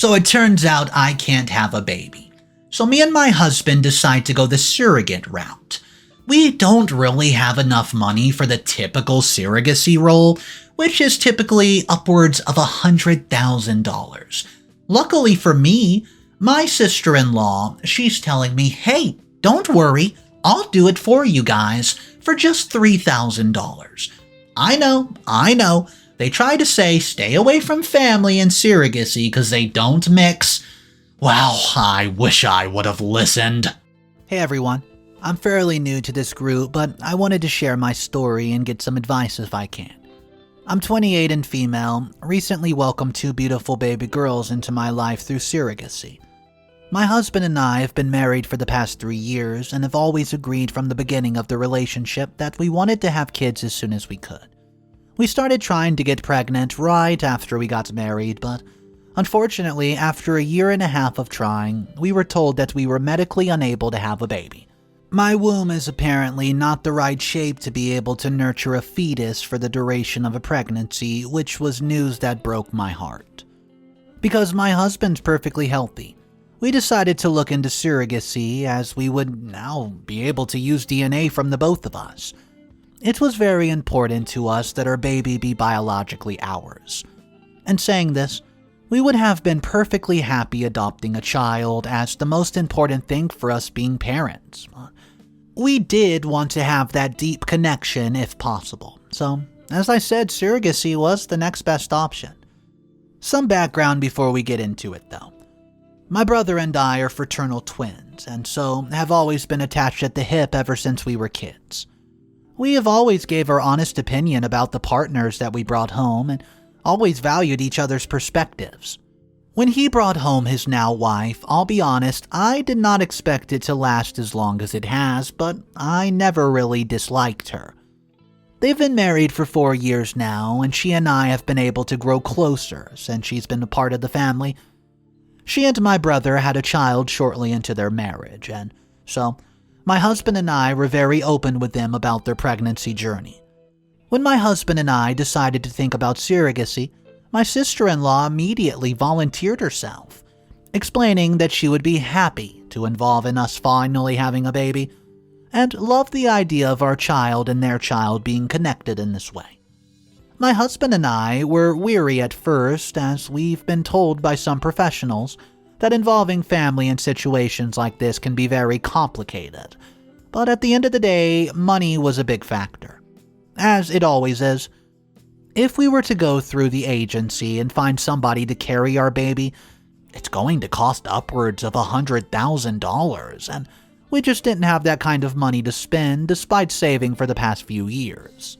So it turns out I can't have a baby. So me and my husband decide to go the surrogate route. We don't really have enough money for the typical surrogacy role, which is typically upwards of $100,000. Luckily for me, my sister-in-law, she's telling me, hey, don't worry, I'll do it for you guys for just $3,000. I know. They try to say stay away from family and surrogacy because they don't mix. Well, I wish I would have listened. Hey everyone, I'm fairly new to this group, but I wanted to share my story and get some advice if I can. I'm 28 and female, recently welcomed 2 beautiful baby girls into my life through surrogacy. My husband and I have been married for the past 3 years and have always agreed from the beginning of the relationship that we wanted to have kids as soon as we could. We started trying to get pregnant right after we got married, but unfortunately, after 1.5 years of trying, we were told that we were medically unable to have a baby. My womb is apparently not the right shape to be able to nurture a fetus for the duration of a pregnancy, which was news that broke my heart. Because my husband's perfectly healthy, we decided to look into surrogacy as we would now be able to use DNA from the both of us. It was very important to us that our baby be biologically ours. And saying this, we would have been perfectly happy adopting a child as the most important thing for us being parents. We did want to have that deep connection if possible. So, as I said, surrogacy was the next best option. Some background before we get into it though. My brother and I are fraternal twins, and so have always been attached at the hip ever since we were kids. We have always gave our honest opinion about the partners that we brought home and always valued each other's perspectives. When he brought home his now wife, I'll be honest, I did not expect it to last as long as it has, but I never really disliked her. They've been married for 4 years now, and she and I have been able to grow closer since she's been a part of the family. She and my brother had a child shortly into their marriage, and so my husband and I were very open with them about their pregnancy journey. When my husband and I decided to think about surrogacy, my sister-in-law immediately volunteered herself, explaining that she would be happy to involve in us finally having a baby, and loved the idea of our child and their child being connected in this way. My husband and I were weary at first, as we've been told by some professionals that involving family in situations like this can be very complicated. But at the end of the day, money was a big factor, as it always is. If we were to go through the agency and find somebody to carry our baby, it's going to cost upwards of $100,000, and we just didn't have that kind of money to spend despite saving for the past few years.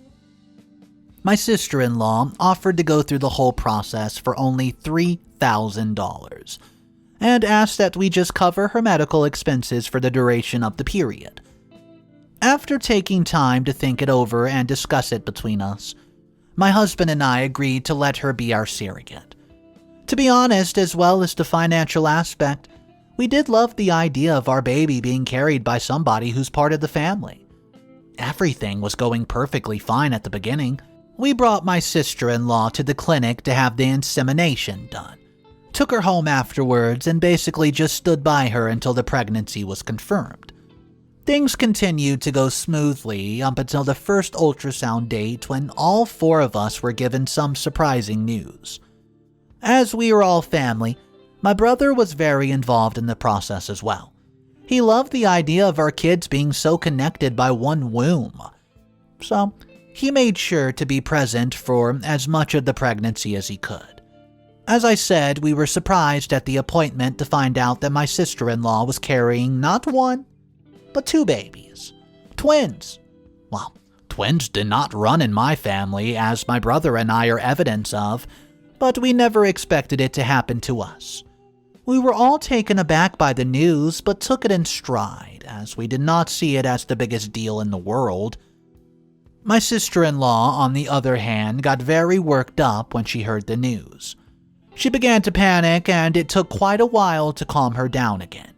My sister-in-law offered to go through the whole process for only $3,000, and asked that we just cover her medical expenses for the duration of the period. After taking time to think it over and discuss it between us, my husband and I agreed to let her be our surrogate. To be honest, as well as the financial aspect, we did love the idea of our baby being carried by somebody who's part of the family. Everything was going perfectly fine at the beginning. We brought my sister-in-law to the clinic to have the insemination done, took her home afterwards, and basically just stood by her until the pregnancy was confirmed. Things continued to go smoothly up until the first ultrasound date when all 4 of us were given some surprising news. As we were all family, my brother was very involved in the process as well. He loved the idea of our kids being so connected by one womb. So, he made sure to be present for as much of the pregnancy as he could. As I said, we were surprised at the appointment to find out that my sister-in-law was carrying not 1, but 2 babies. Twins. Well, twins did not run in my family, as my brother and I are evidence of, but we never expected it to happen to us. We were all taken aback by the news, but took it in stride, as we did not see it as the biggest deal in the world. My sister-in-law, on the other hand, got very worked up when she heard the news. She began to panic, and it took quite a while to calm her down again.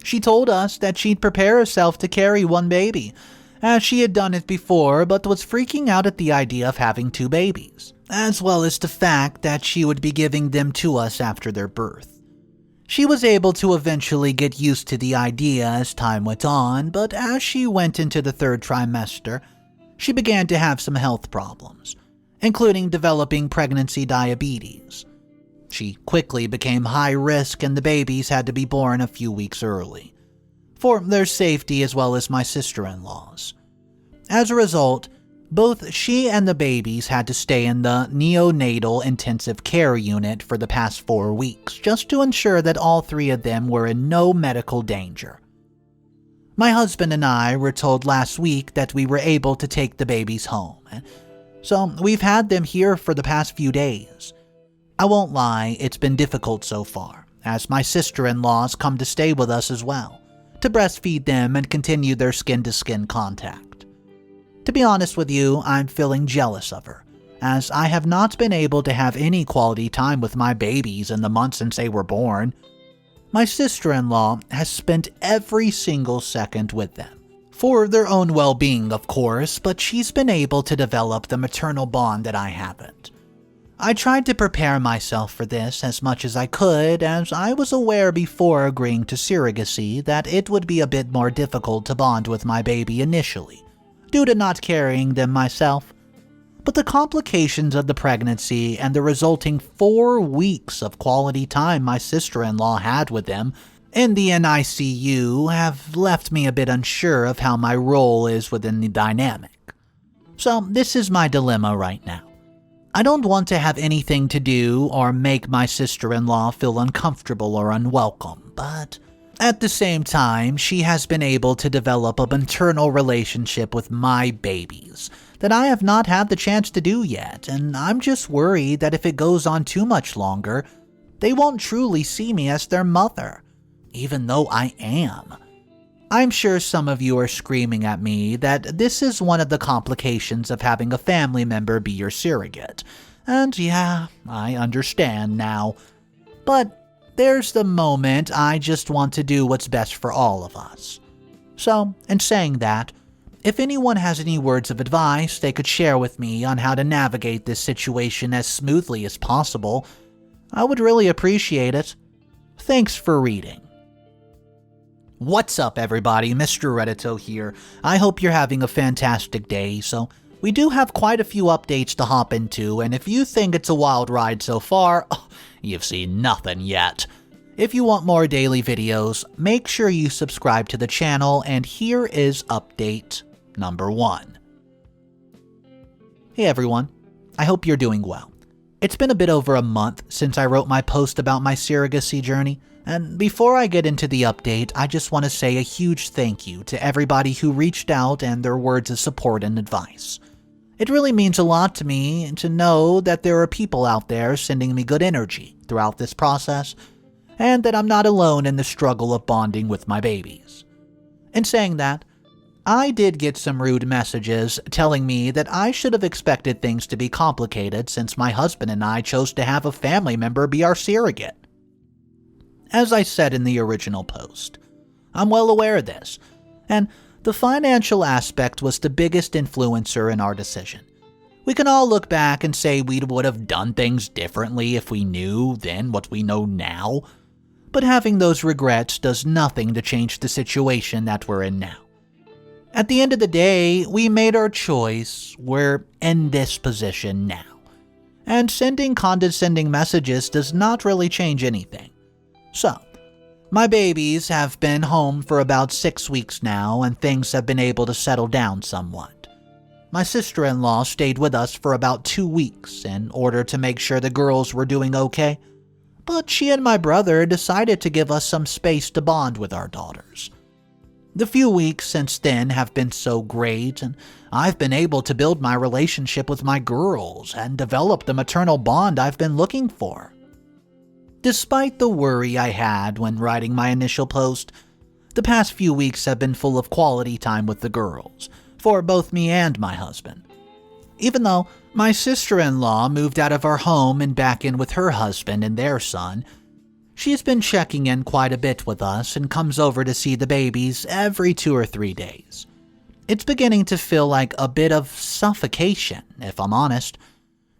She told us that she'd prepare herself to carry 1 baby, as she had done it before, but was freaking out at the idea of having 2 babies. as well as the fact that she would be giving them to us after their birth. She was able to eventually get used to the idea as time went on, but as she went into the third trimester, she began to have some health problems, including developing pregnancy diabetes. She quickly became high risk and the babies had to be born a few weeks early, for their safety as well as my sister-in-law's. As a result, both she and the babies had to stay in the neonatal intensive care unit for the past 4 weeks, just to ensure that all 3 of them were in no medical danger. My husband and I were told last week that we were able to take the babies home, so we've had them here for the past few days. I won't lie, it's been difficult so far, as my sister-in-law's come to stay with us as well, to breastfeed them and continue their skin-to-skin contact. To be honest with you, I'm feeling jealous of her, as I have not been able to have any quality time with my babies in the months since they were born. My sister-in-law has spent every single second with them, for their own well-being of course, but she's been able to develop the maternal bond that I haven't. I tried to prepare myself for this as much as I could, as I was aware before agreeing to surrogacy that it would be a bit more difficult to bond with my baby initially, due to not carrying them myself. But the complications of the pregnancy and the resulting 4 weeks of quality time my sister-in-law had with them in the NICU have left me a bit unsure of how my role is within the dynamic. So this is my dilemma right now. I don't want to have anything to do or make my sister-in-law feel uncomfortable or unwelcome, but at the same time, she has been able to develop a maternal relationship with my babies that I have not had the chance to do yet, and I'm just worried that if it goes on too much longer, they won't truly see me as their mother, even though I am. I'm sure some of you are screaming at me that this is one of the complications of having a family member be your surrogate, and yeah, I understand now, but there's the moment I just want to do what's best for all of us. So, in saying that, if anyone has any words of advice they could share with me on how to navigate this situation as smoothly as possible, I would really appreciate it. Thanks for reading. What's up everybody, Mr. Reddito here. I hope you're having a fantastic day, so we do have quite a few updates to hop into, and if you think it's a wild ride so far, you've seen nothing yet. If you want more daily videos, make sure you subscribe to the channel, and here is update number 1. Hey everyone, I hope you're doing well. It's been a bit over a month since I wrote my post about my surrogacy journey, and before I get into the update, I just want to say a huge thank you to everybody who reached out and their words of support and advice. It really means a lot to me to know that there are people out there sending me good energy throughout this process, and that I'm not alone in the struggle of bonding with my babies. In saying that, I did get some rude messages telling me that I should have expected things to be complicated since my husband and I chose to have a family member be our surrogate. As I said in the original post, I'm well aware of this, and the financial aspect was the biggest influencer in our decision. We can all look back and say we would have done things differently if we knew then what we know now, but having those regrets does nothing to change the situation that we're in now. At the end of the day, we made our choice, we're in this position now, and sending condescending messages does not really change anything. So, my babies have been home for about 6 weeks now, and things have been able to settle down somewhat. My sister-in-law stayed with us for about 2 weeks in order to make sure the girls were doing okay, but she and my brother decided to give us some space to bond with our daughters. The few weeks since then have been so great, and I've been able to build my relationship with my girls and develop the maternal bond I've been looking for. Despite the worry I had when writing my initial post, the past few weeks have been full of quality time with the girls, for both me and my husband. Even though my sister-in-law moved out of our home and back in with her husband and their son, she's been checking in quite a bit with us and comes over to see the babies every 2 or 3 days. It's beginning to feel like a bit of suffocation, if I'm honest.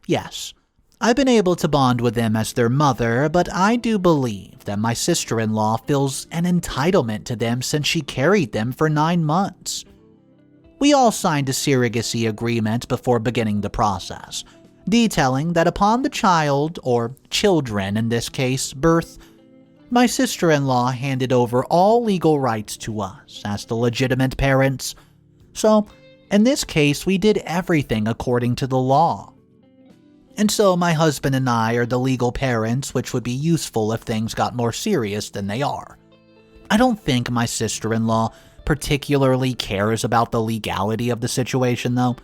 Yes, I've been able to bond with them as their mother, but I do believe that my sister-in-law feels an entitlement to them since she carried them for 9 months. We all signed a surrogacy agreement before beginning the process, detailing that upon the child, or children in this case, birth, my sister-in-law handed over all legal rights to us as the legitimate parents. So, in this case, we did everything according to the law. And so my husband and I are the legal parents, which would be useful if things got more serious than they are. I don't think my sister-in-law particularly cares about the legality of the situation, though,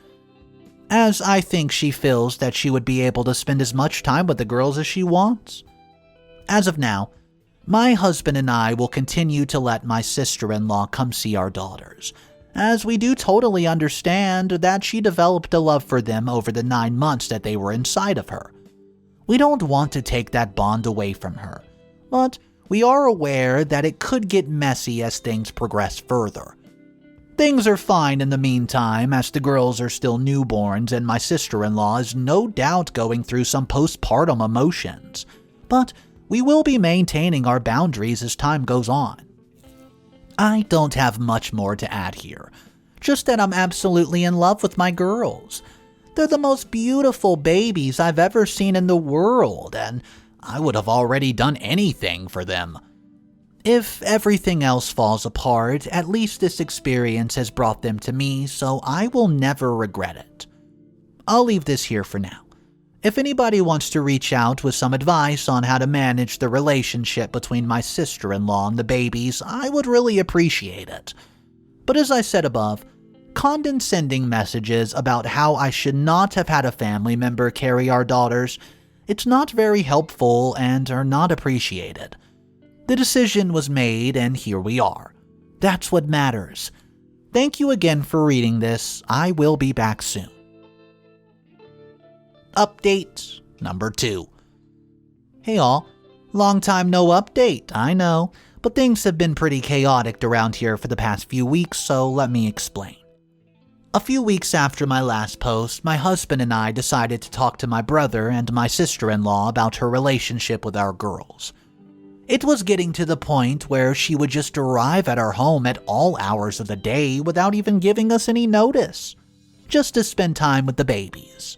as I think she feels that she would be able to spend as much time with the girls as she wants. As of now, my husband and I will continue to let my sister-in-law come see our daughters, as we do totally understand that she developed a love for them over the 9 months that they were inside of her. We don't want to take that bond away from her, but we are aware that it could get messy as things progress further. Things are fine in the meantime, as the girls are still newborns and my sister-in-law is no doubt going through some postpartum emotions, but we will be maintaining our boundaries as time goes on. I don't have much more to add here, just that I'm absolutely in love with my girls. They're the most beautiful babies I've ever seen in the world, and I would have already done anything for them. If everything else falls apart, at least this experience has brought them to me, so I will never regret it. I'll leave this here for now. If anybody wants to reach out with some advice on how to manage the relationship between my sister-in-law and the babies, I would really appreciate it. But as I said above, condescending messages about how I should not have had a family member carry our daughters, it's not very helpful and are not appreciated. The decision was made and here we are. That's what matters. Thank you again for reading this. I will be back soon. Update number 2. Hey all, long time no update, I know, but things have been pretty chaotic around here for the past few weeks, so let me explain. A few weeks after my last post, my husband and I decided to talk to my brother and my sister-in-law about her relationship with our girls. It was getting to the point where she would just arrive at our home at all hours of the day without even giving us any notice, just to spend time with the babies.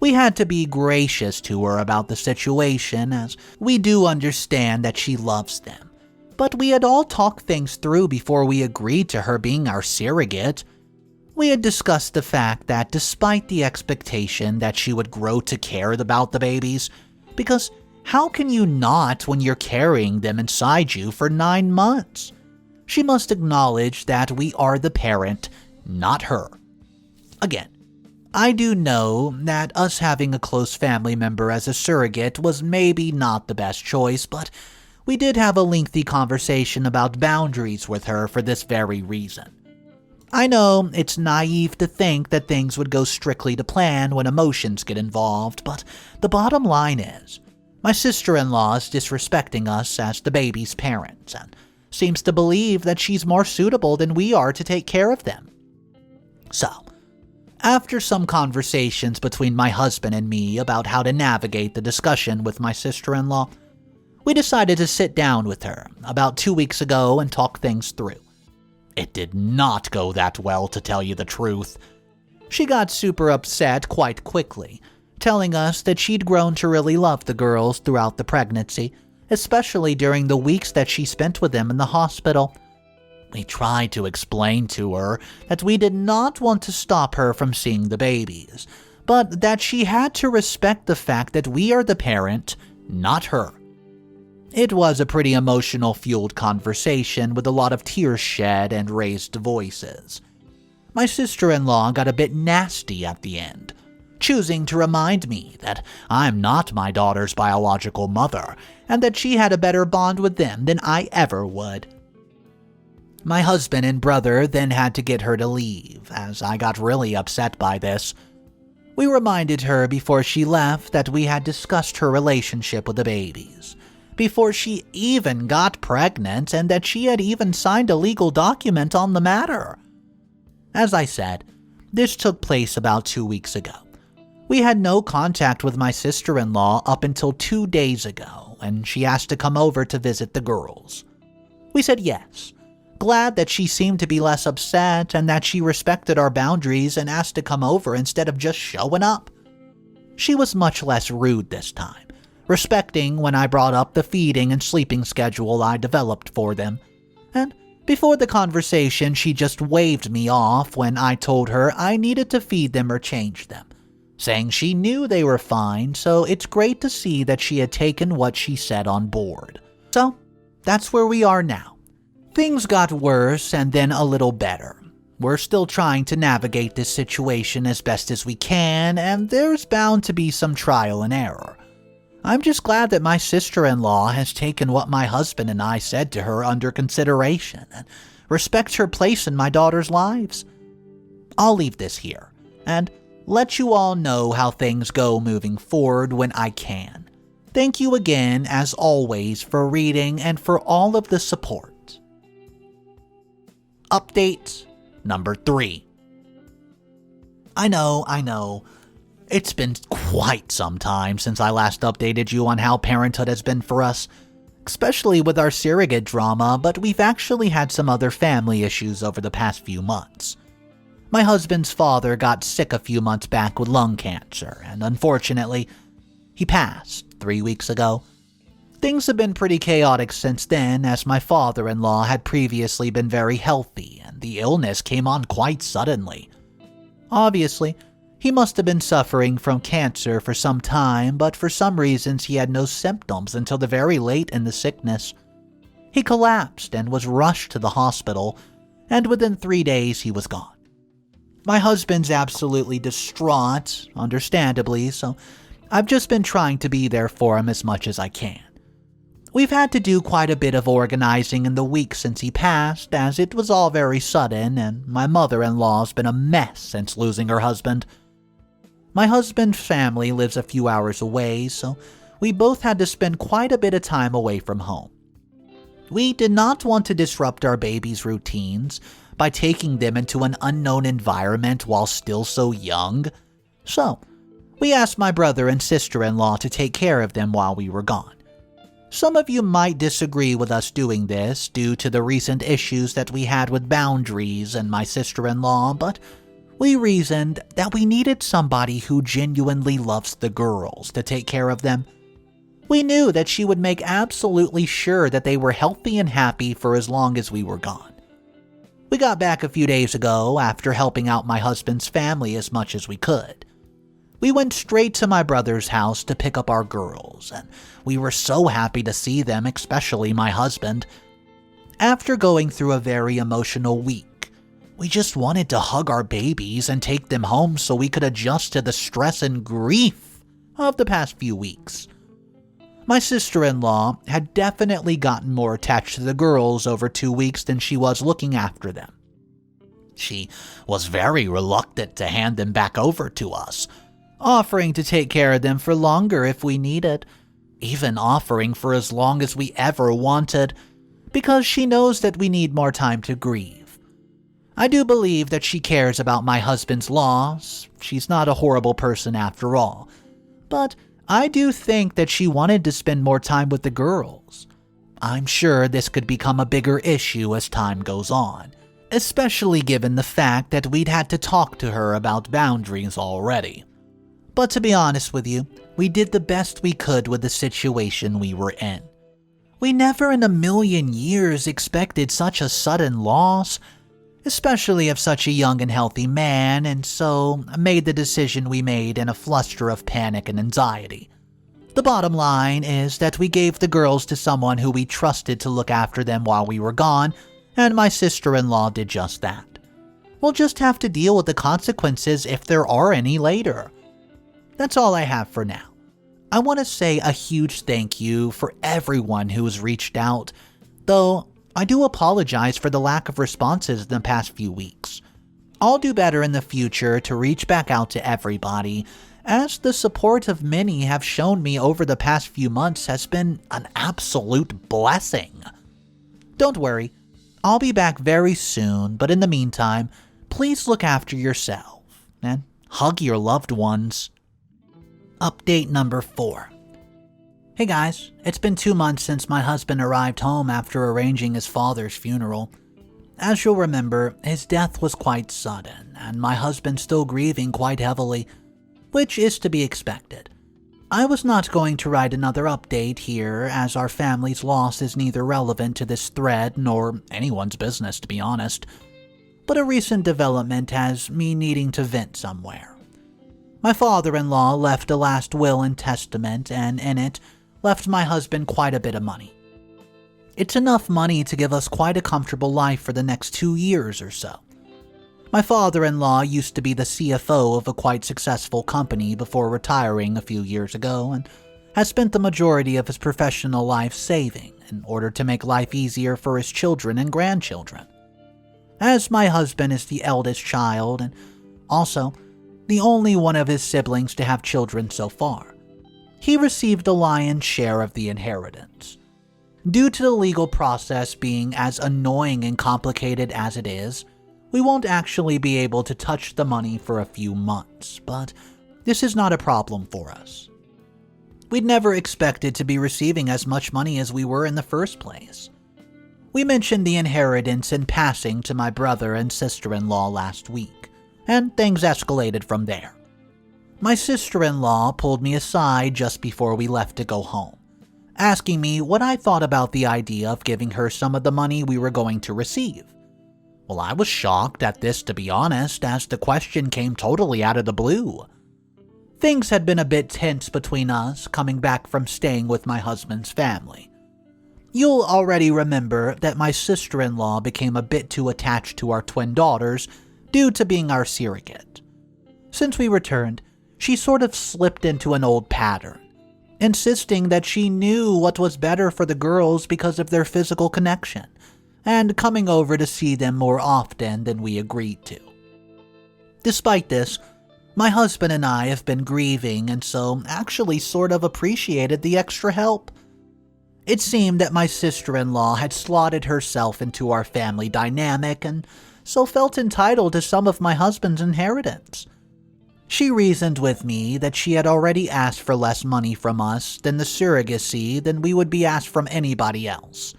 We had to be gracious to her about the situation, as we do understand that she loves them. But we had all talked things through before we agreed to her being our surrogate. We had discussed the fact that despite the expectation that she would grow to care about the babies, because how can you not when you're carrying them inside you for 9 months? She must acknowledge that we are the parent, not her. Again, I do know that us having a close family member as a surrogate was maybe not the best choice, but we did have a lengthy conversation about boundaries with her for this very reason. I know it's naive to think that things would go strictly to plan when emotions get involved, but the bottom line is, my sister-in-law is disrespecting us as the baby's parents and seems to believe that she's more suitable than we are to take care of them. So, after some conversations between my husband and me about how to navigate the discussion with my sister-in-law, we decided to sit down with her about 2 weeks ago and talk things through. It did not go that well, to tell you the truth. She got super upset quite quickly, telling us that she'd grown to really love the girls throughout the pregnancy, especially during the weeks that she spent with them in the hospital. We tried to explain to her that we did not want to stop her from seeing the babies, but that she had to respect the fact that we are the parent, not her. It was a pretty emotional-fueled conversation with a lot of tears shed and raised voices. My sister-in-law got a bit nasty at the end, choosing to remind me that I'm not my daughter's biological mother and that she had a better bond with them than I ever would. My husband and brother then had to get her to leave, as I got really upset by this. We reminded her before she left that we had discussed her relationship with the babies, before she even got pregnant, and that she had even signed a legal document on the matter. As I said, this took place about 2 weeks ago. We had no contact with my sister-in-law up until 2 days ago, and she asked to come over to visit the girls. We said yes, glad that she seemed to be less upset and that she respected our boundaries and asked to come over instead of just showing up. She was much less rude this time, respecting when I brought up the feeding and sleeping schedule I developed for them. And before the conversation, she just waved me off when I told her I needed to feed them or change them, saying she knew they were fine, so it's great to see that she had taken what she said on board. So, that's where we are now. Things got worse and then a little better. We're still trying to navigate this situation as best as we can, and there's bound to be some trial and error. I'm just glad that my sister-in-law has taken what my husband and I said to her under consideration and respects her place in my daughter's lives. I'll leave this here and let you all know how things go moving forward when I can. Thank you again, as always, for reading and for all of the support. Update number 3. I know. It's been quite some time since I last updated you on how parenthood has been for us, especially with our surrogate drama, but we've actually had some other family issues over the past few months. My husband's father got sick a few months back with lung cancer, and unfortunately, he passed 3 weeks ago. Things have been pretty chaotic since then, as my father-in-law had previously been very healthy, and the illness came on quite suddenly. Obviously, he must have been suffering from cancer for some time, but for some reasons he had no symptoms until the very late in the sickness. He collapsed and was rushed to the hospital, and within 3 days he was gone. My husband's absolutely distraught, understandably, so I've just been trying to be there for him as much as I can. We've had to do quite a bit of organizing in the week since he passed, as it was all very sudden, and my mother-in-law's been a mess since losing her husband. My husband's family lives a few hours away, so we both had to spend quite a bit of time away from home. We did not want to disrupt our baby's routines by taking them into an unknown environment while still so young, so we asked my brother and sister-in-law to take care of them while we were gone. Some of you might disagree with us doing this due to the recent issues that we had with boundaries and my sister-in-law, but we reasoned that we needed somebody who genuinely loves the girls to take care of them. We knew that she would make absolutely sure that they were healthy and happy for as long as we were gone. We got back a few days ago after helping out my husband's family as much as we could. We went straight to my brother's house to pick up our girls, and we were so happy to see them, especially my husband. After going through a very emotional week, we just wanted to hug our babies and take them home so we could adjust to the stress and grief of the past few weeks. My sister-in-law had definitely gotten more attached to the girls over 2 weeks than she was looking after them. She was very reluctant to hand them back over to us, offering to take care of them for longer if we needed, even offering for as long as we ever wanted, because she knows that we need more time to grieve. I do believe that she cares about my husband's loss. She's not a horrible person after all, but I do think that she wanted to spend more time with the girls. I'm sure this could become a bigger issue as time goes on, especially given the fact that we'd had to talk to her about boundaries already. But to be honest with you, we did the best we could with the situation we were in. We never in a million years expected such a sudden loss, especially of such a young and healthy man, and so made the decision we made in a fluster of panic and anxiety. The bottom line is that we gave the girls to someone who we trusted to look after them while we were gone, and my sister-in-law did just that. We'll just have to deal with the consequences if there are any later. That's all I have for now. I want to say a huge thank you for everyone who has reached out, though I do apologize for the lack of responses in the past few weeks. I'll do better in the future to reach back out to everybody, as the support of many have shown me over the past few months has been an absolute blessing. Don't worry, I'll be back very soon, but in the meantime, please look after yourself and hug your loved ones. Update number 4. Hey guys, it's been 2 months since my husband arrived home after arranging his father's funeral. As you'll remember, his death was quite sudden, and my husband's still grieving quite heavily, which is to be expected. I was not going to write another update here, as our family's loss is neither relevant to this thread nor anyone's business, to be honest, but a recent development has me needing to vent somewhere. My father-in-law left a last will and testament, and in it, left my husband quite a bit of money. It's enough money to give us quite a comfortable life for the next 2 years or so. My father-in-law used to be the CFO of a quite successful company before retiring a few years ago, and has spent the majority of his professional life saving in order to make life easier for his children and grandchildren. As my husband is the eldest child and also the only one of his siblings to have children so far, he received the lion's share of the inheritance. Due to the legal process being as annoying and complicated as it is, we won't actually be able to touch the money for a few months, but this is not a problem for us. We'd never expected to be receiving as much money as we were in the first place. We mentioned the inheritance in passing to my brother and sister-in-law last week, and things escalated from there. My sister-in-law pulled me aside just before we left to go home, asking me what I thought about the idea of giving her some of the money we were going to receive. Well, I was shocked at this, to be honest, as the question came totally out of the blue. Things had been a bit tense between us coming back from staying with my husband's family. You'll already remember that my sister-in-law became a bit too attached to our twin daughters due to being our surrogate. Since we returned, she sort of slipped into an old pattern, insisting that she knew what was better for the girls because of their physical connection, and coming over to see them more often than we agreed to. Despite this, my husband and I have been grieving and so actually sort of appreciated the extra help. It seemed that my sister-in-law had slotted herself into our family dynamic and so felt entitled to some of my husband's inheritance. She reasoned with me that she had already asked for less money from us than the surrogacy than we would be asked from anybody else,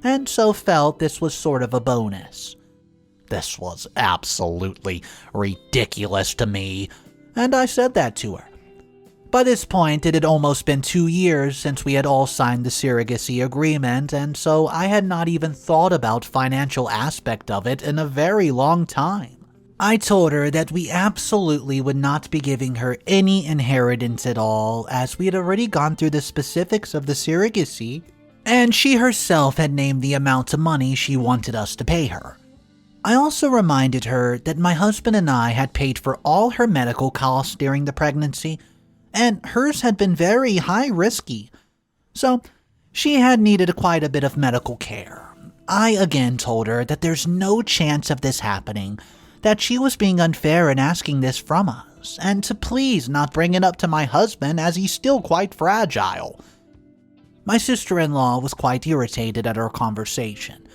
and so felt this was sort of a bonus. This was absolutely ridiculous to me, and I said that to her. By this point, it had almost been 2 years since we had all signed the surrogacy agreement, and so I had not even thought about financial aspect of it in a very long time. I told her that we absolutely would not be giving her any inheritance at all, as we had already gone through the specifics of the surrogacy, and she herself had named the amount of money she wanted us to pay her. I also reminded her that my husband and I had paid for all her medical costs during the pregnancy, and hers had been very high-risky, so she had needed quite a bit of medical care. I again told her that there's no chance of this happening, that she was being unfair in asking this from us, and to please not bring it up to my husband as he's still quite fragile. My sister-in-law was quite irritated at our conversation.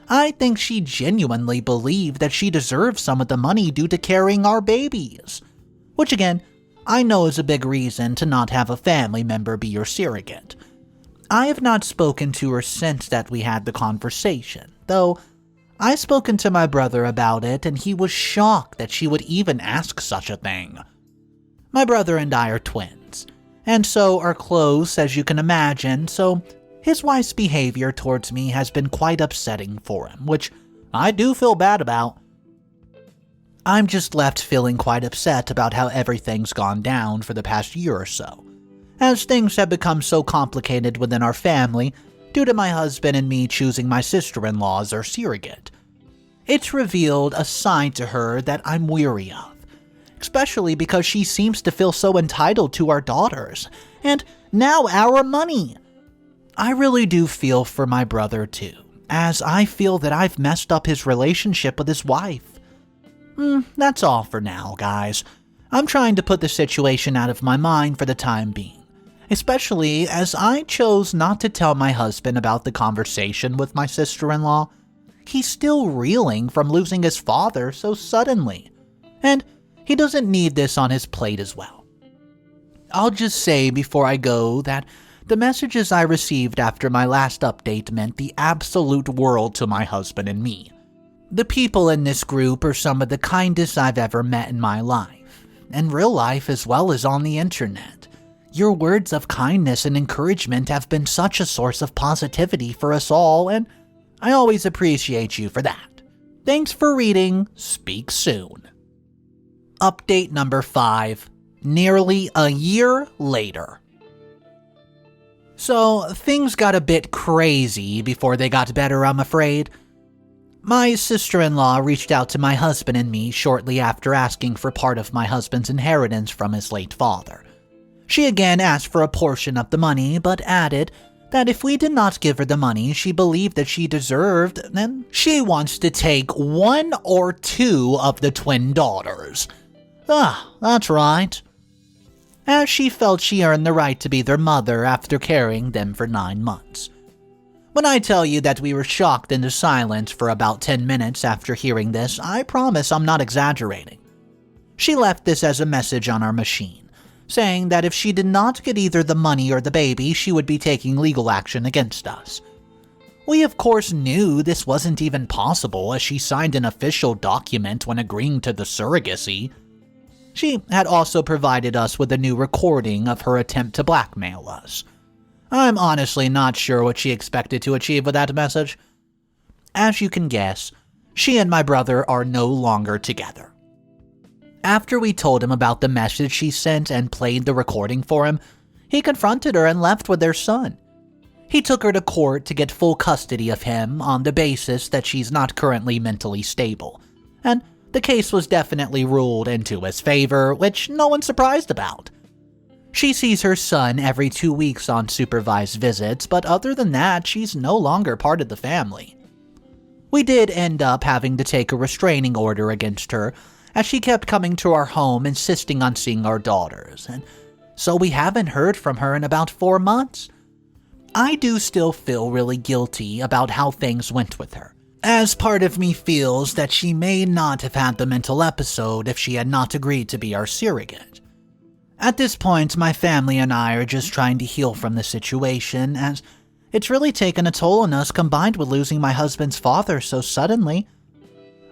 I think she genuinely believed that she deserved some of the money due to carrying our babies, which again, I know is a big reason to not have a family member be your surrogate. I have not spoken to her since that we had the conversation, though I've spoken to my brother about it and he was shocked that she would even ask such a thing. My brother and I are twins, and so are close as you can imagine, so his wife's behavior towards me has been quite upsetting for him, which I do feel bad about. I'm just left feeling quite upset about how everything's gone down for the past year or so, as things have become so complicated within our family due to my husband and me choosing my sister-in-law as our surrogate. It's revealed a side to her that I'm weary of, especially because she seems to feel so entitled to our daughters, and now our money. I really do feel for my brother too, as I feel that I've messed up his relationship with his wife. That's all for now, guys. I'm trying to put the situation out of my mind for the time being, especially as I chose not to tell my husband about the conversation with my sister-in-law. He's still reeling from losing his father so suddenly, and he doesn't need this on his plate as well. I'll just say before I go that the messages I received after my last update meant the absolute world to my husband and me. The people in this group are some of the kindest I've ever met in my life, in real life as well as on the internet. Your words of kindness and encouragement have been such a source of positivity for us all, and I always appreciate you for that. Thanks for reading. Speak soon. Update number 5. Nearly a year later. So, things got a bit crazy before they got better, I'm afraid. My sister-in-law reached out to my husband and me shortly after asking for part of my husband's inheritance from his late father. She again asked for a portion of the money, but added that if we did not give her the money she believed that she deserved, then she wants to take 1 or 2 of the twin daughters. That's right. As she felt she earned the right to be their mother after carrying them for 9 months. When I tell you that we were shocked into silence for about 10 minutes after hearing this, I promise I'm not exaggerating. She left this as a message on our machine, saying that if she did not get either the money or the baby, she would be taking legal action against us. We of course knew this wasn't even possible as she signed an official document when agreeing to the surrogacy. She had also provided us with a new recording of her attempt to blackmail us. I'm honestly not sure what she expected to achieve with that message. As you can guess, she and my brother are no longer together. After we told him about the message she sent and played the recording for him, he confronted her and left with their son. He took her to court to get full custody of him on the basis that she's not currently mentally stable, and the case was definitely ruled into his favor, which no one's surprised about. She sees her son every 2 weeks on supervised visits, but other than that, she's no longer part of the family. We did end up having to take a restraining order against her, as she kept coming to our home insisting on seeing our daughters, and so we haven't heard from her in about 4 months. I do still feel really guilty about how things went with her, as part of me feels that she may not have had the mental episode if she had not agreed to be our surrogate. At this point, my family and I are just trying to heal from the situation, as it's really taken a toll on us combined with losing my husband's father so suddenly.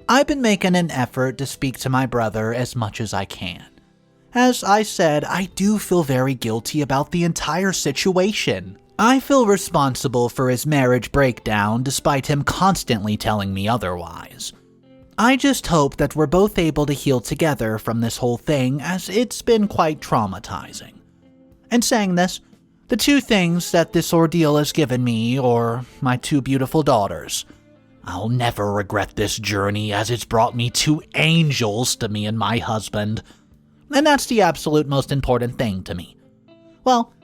I've been making an effort to speak to my brother as much as I can. As I said, I do feel very guilty about the entire situation. I feel responsible for his marriage breakdown despite him constantly telling me otherwise. I just hope that we're both able to heal together from this whole thing, as it's been quite traumatizing. And saying this, the 2 things that this ordeal has given me, or my 2 beautiful daughters. I'll never regret this journey, as it's brought me 2 angels to me and my husband. And that's the absolute most important thing to me. Well,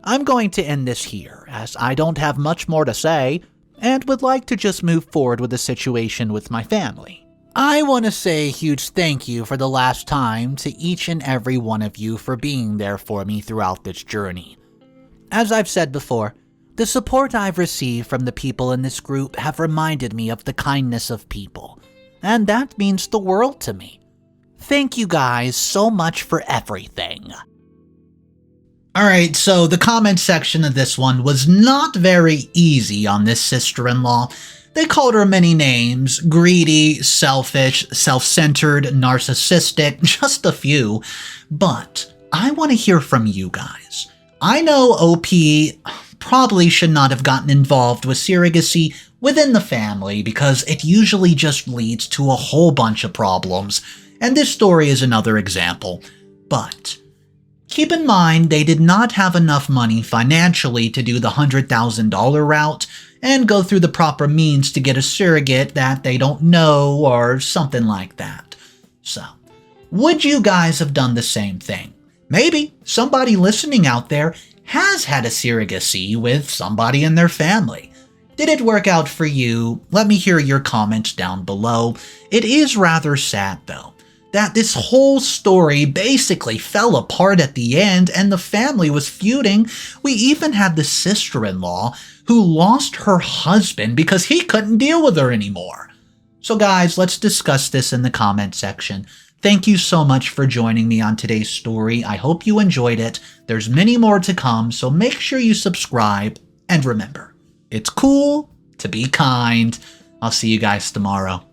I'm going to end this here, as I don't have much more to say, and would like to just move forward with the situation with my family. I want to say a huge thank you for the last time to each and every one of you for being there for me throughout this journey. As I've said before, the support I've received from the people in this group have reminded me of the kindness of people, and that means the world to me. Thank you guys so much for everything. Alright, so the comment section of this one was not very easy on this sister-in-law. They called her many names: greedy, selfish, self-centered, narcissistic, just a few. But I want to hear from you guys. I know OP probably should not have gotten involved with surrogacy within the family because it usually just leads to a whole bunch of problems, and this story is another example. But keep in mind they did not have enough money financially to do the $100,000 route and go through the proper means to get a surrogate that they don't know or something like that. So, would you guys have done the same thing? Maybe somebody listening out there has had a surrogacy with somebody in their family. Did it work out for you? Let me hear your comments down below. It is rather sad though, that this whole story basically fell apart at the end and the family was feuding. We even had the sister-in-law who lost her husband because he couldn't deal with her anymore. So guys, let's discuss this in the comment section. Thank you so much for joining me on today's story. I hope you enjoyed it. There's many more to come, so make sure you subscribe. And remember, it's cool to be kind. I'll see you guys tomorrow.